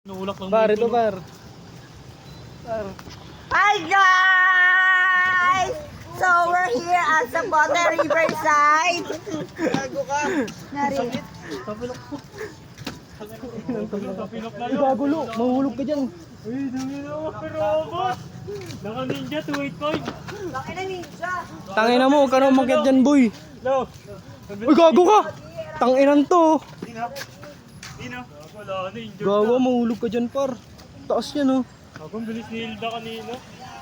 Nulak lang Par, mo ito par. Par. Hi guys! So we're here at Zapote Riverside. Gago ka. Nari. Kapilok po. Kapilok na Ay, yun. gagulo. Mahulog ka dyan. Uy, dumi na ako. Pero ako. Naka ninja 285. Bakit na ninja? Tangina mo, huwag ka na umakyat dyan, boy. No. Uy, gago ka. Tanginan to. Dino. Wala na injured Gago, na. mahulog ka dyan, par. Taas yan, oh. Ako ang bilis ni Hilda kanina.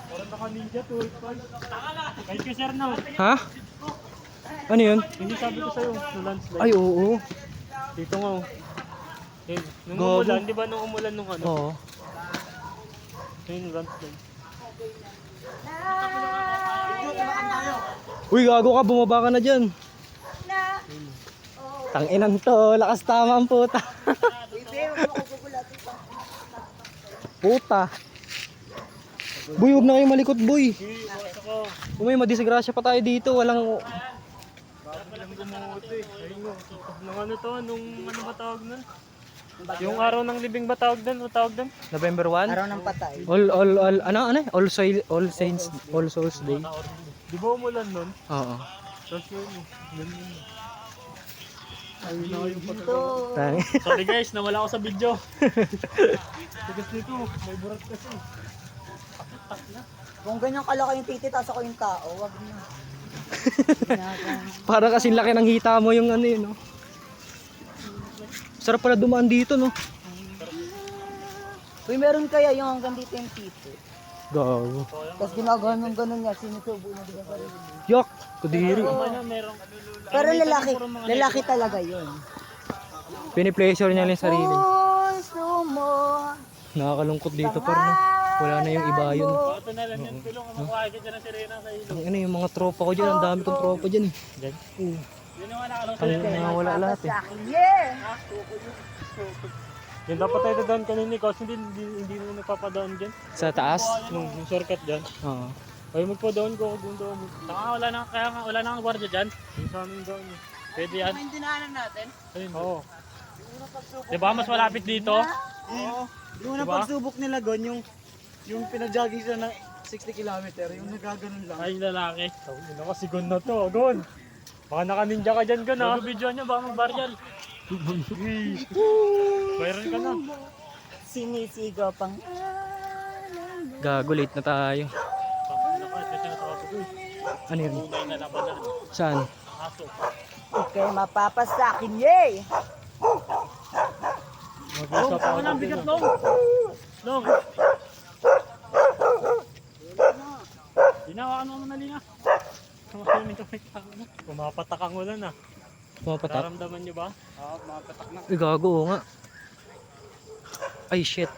Parang naka ninja 285. Kahit ka sir na. Ha? Ano yun? Hindi sabi ko sa'yo. No landslide. Ay, oo. Dito nga oh. Eh, nung Gago. umulan, di ba nung umulan nung ano? Oo. Ayun, landslide. Uy, gago ka. Bumaba ka na dyan. Tanginan to. Lakas tama ang puta. Puta. Boy, huwag na kayo malikot, boy. Sige, bukas ako. May madisgrasya pa tayo dito. Walang... Bakit lang gumuti? Ayun mo. Nung ano to? Nung ano ba tawag nun? Yung araw ng libing ba tawag dun? O tawag dun? November 1? Araw ng patay. Ano? All Souls Day. Di ba umulan nun? Oo. Tapos yun. Yun. Dito. Tangi. Sorry guys, nawala ako sa video. Tigas nito. May burat kasi. Kung ganyan kalaki yung titi, tas ako yung tao, wag na. Para kasing laki ng hita mo yung ano yun, no? Sarap pala dumaan dito, no? Uy, meron kaya yung hanggang dito yung titi. Gago. Tapos ginaganon ganun niya, sinusubo na diba sarili. Yak! Kudiri. Ano, merong Pero lalaki talaga yun. Pinipleasure niya lang yung sarili. Gusto mo. Nakakalungkot dito, par, no? Wala na yung iba yun. ito na lang yan. Tulong ka makuha ka dyan ng sirena sa ilo. Ang ano yung mga tropa ko dyan. Ang dami kong tropa dyan, eh. Dyan? Oo. Yun yung nakalong Ang nawala lahat, eh. Yeah! Yan dapat tayo dadaan kanina kasi hindi na nagpapadaan dyan. Sa taas? Yung shortcut dyan. Oo. Ay magpadaan ko kung doon mo. Taka wala na kaya nga wala na ang gwardiya dyan. Yung sa amin doon. Pwede yan. Yung dinaanan natin? Ayun. Oo. Diba mas malapit dito? Oo. Yung unang Diba? pagsubok nila gon yung pinag-jogging sila ng 60 km, yung nagaganon lang. Ay lalaki. Tawin na kasi gun na to. Gun. Baka naka-ninja ka dyan gun ha. Video niya baka mag-barrial. Viral ka na. Sinisigaw pang... Gago, late na tayo. Ano yun? Tunay na labanan. Saan? Aso. Okay, mapapasakin, yay! Mag-usap ako ng bigat long. Long. Ginawa ano naman nali na. Pumapatak ang ulan ah. Pumapatak? Nararamdaman niyo ba? Oo, mga patak na. Uy, gago, oo nga. Ay, shit.